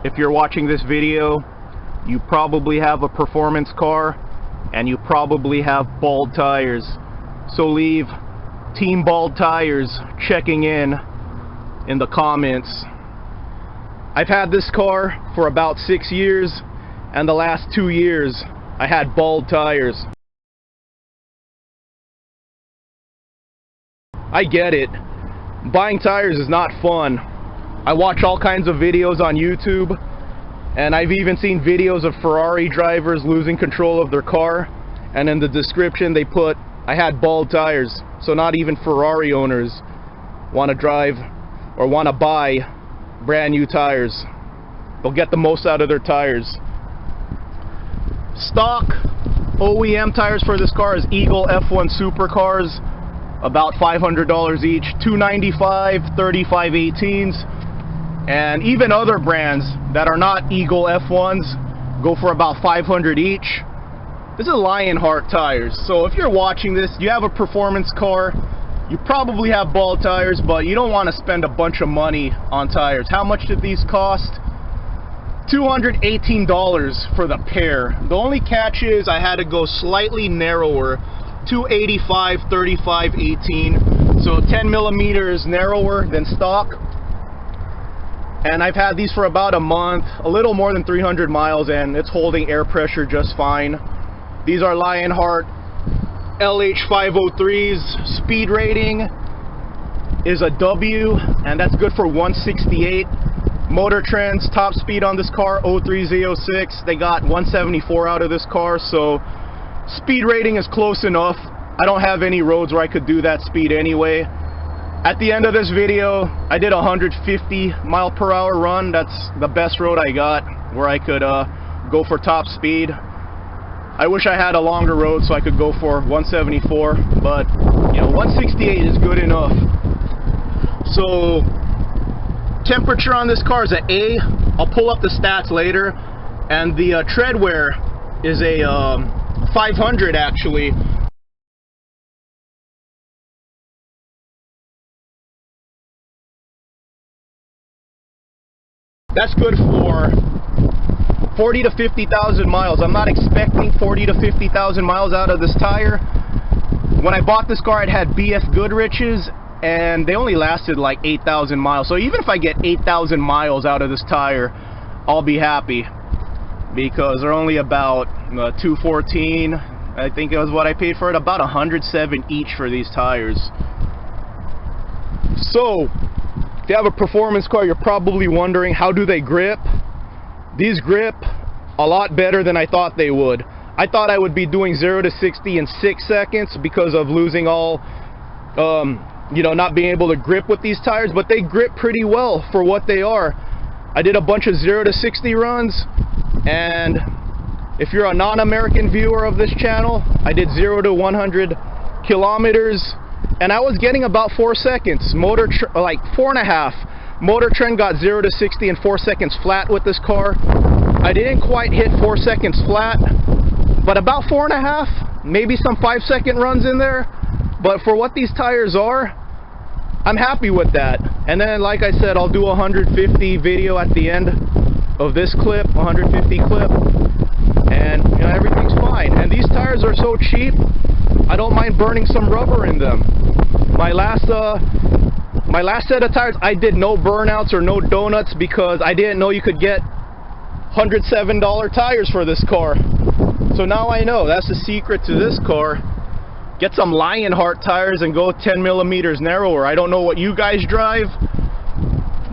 if you're watching this video, you probably have a performance car and you probably have bald tires. So leave Team Bald Tires checking in the comments. I've had this car for about 6 years, and the last 2 years I had bald tires. I get it. Buying tires is not fun. I watch all kinds of videos on YouTube, and I've even seen videos of Ferrari drivers losing control of their car, and in the description they put, I had bald tires. So not even Ferrari owners want to drive or want to buy brand new tires. They'll get the most out of their tires. Stock OEM tires for this car is Eagle F1 Supercars, about $500 each, $295, 35/18s, and even other brands that are not Eagle F1s go for about $500 each. This is Lionhart tires, so if you're watching this, you have a performance car, you probably have bald tires, but you don't want to spend a bunch of money on tires. How much did these cost? $218 for the pair. The only catch is I had to go slightly narrower, 285 35/18, so 10 millimeters narrower than stock. And I've had these for about a month, a little more than 300 miles, and it's holding air pressure just fine. These are Lionhart LH-503s. Speed rating is a W, and that's good for 168. Motor Trend's top speed on this car, 0306. They got 174 out of this car, so speed rating is close enough. I don't have any roads where I could do that speed anyway. At the end of this video, I did a 150 mile/hour run. That's the best road I got where I could go for top speed. I wish I had a longer road so I could go for 174, but you know, 168 is good enough. So temperature on this car is an A. I'll pull up the stats later, and the tread wear is a 500 actually. That's good for 40 to 50,000 miles. I'm not expecting 40 to 50,000 miles out of this tire. When I bought this car, it had BF Goodrich's, and they only lasted like 8,000 miles. So even if I get 8,000 miles out of this tire, I'll be happy, because they're only about $214. I think it was what I paid for it, about $107 each for these tires. So if you have a performance car, you're probably wondering, how do they grip? These grip a lot better than I thought they would. I thought I would be doing 0 to 60 in 6 seconds because of losing all, you know, not being able to grip with these tires, but they grip pretty well for what they are. I did a bunch of 0 to 60 runs, and if you're a non-American viewer of this channel, I did 0 to 100 kilometers, and I was getting about 4 seconds. Like 4.5. Motor Trend got 0 to 60 in 4 seconds flat with this car. I didn't quite hit 4 seconds flat, but about 4.5, maybe some 5-second runs in there. But for what these tires are, I'm happy with that. And then, like I said, I'll do a 150 video at the end of this clip, 150 clip, and you know, everything's fine. And these tires are so cheap, I don't mind burning some rubber in them. My last set of tires, I did no burnouts or no donuts because I didn't know you could get $107 tires for this car. So now I know. That's the secret to this car. Get some Lionhart tires and go 10 millimeters narrower. I don't know what you guys drive,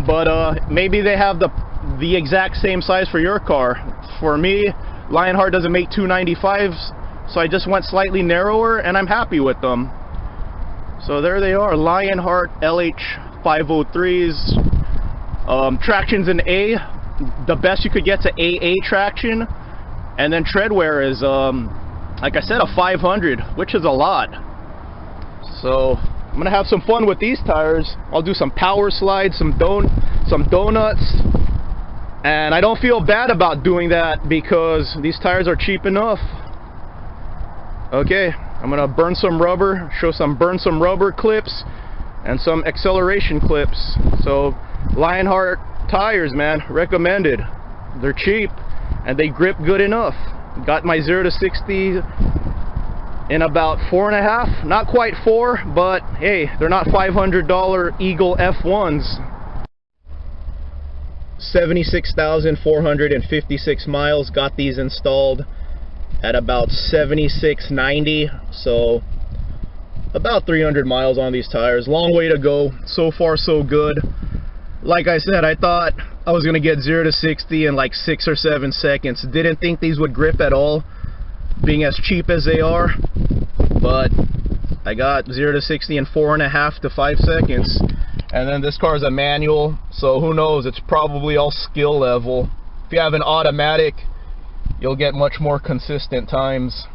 but maybe they have the exact same size for your car. For me, Lionhart doesn't make 295s, so I just went slightly narrower, and I'm happy with them. So there they are, Lionhart LH-503s. Traction's an A. The best you could get to AA traction. And then tread wear is, like I said, a 500, which is a lot. So I'm going to have some fun with these tires. I'll do some power slides, some donuts. And I don't feel bad about doing that because these tires are cheap enough. Okay, I'm gonna burn some rubber, burn some rubber clips and some acceleration clips. So Lionhart tires, man, recommended. they're cheap and they grip good enough. Got my 0 to 60 in about 4.5, not quite 4, but hey, they're not $500 Eagle F1s. 76,456 miles, got these installed at about 7690, so about 300 miles on these tires. Long way to go. So far so good. Like I said, I thought I was gonna get 0 to 60 in like 6 or 7 seconds. Didn't think these would grip at all, being as cheap as they are, but I got 0 to 60 in 4.5 to 5 seconds. And then this car is a manual, so who knows, it's probably all skill level. If you have an automatic, you'll get much more consistent times.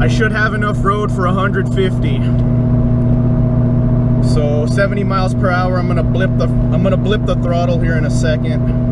I should have enough road for 150. So 70 miles per hour. I'm gonna blip the throttle here in a second.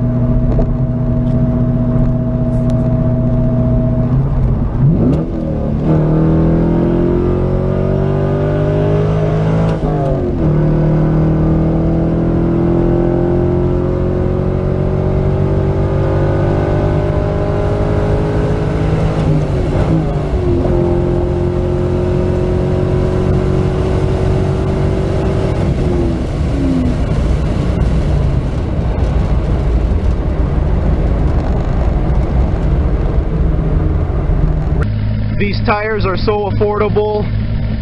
These tires are so affordable,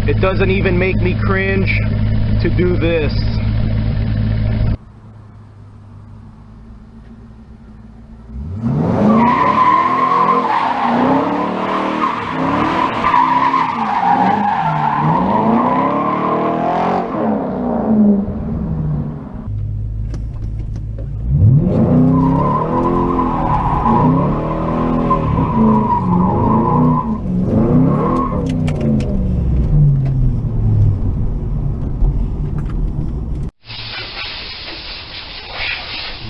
it doesn't even make me cringe to do this.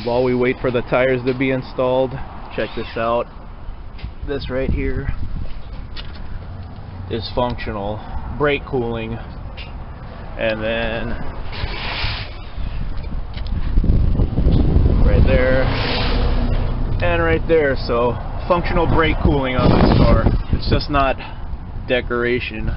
While we wait for the tires to be installed, check this out. This right here is functional brake cooling, and then right there and right there. So functional brake cooling on this car. It's just not decoration.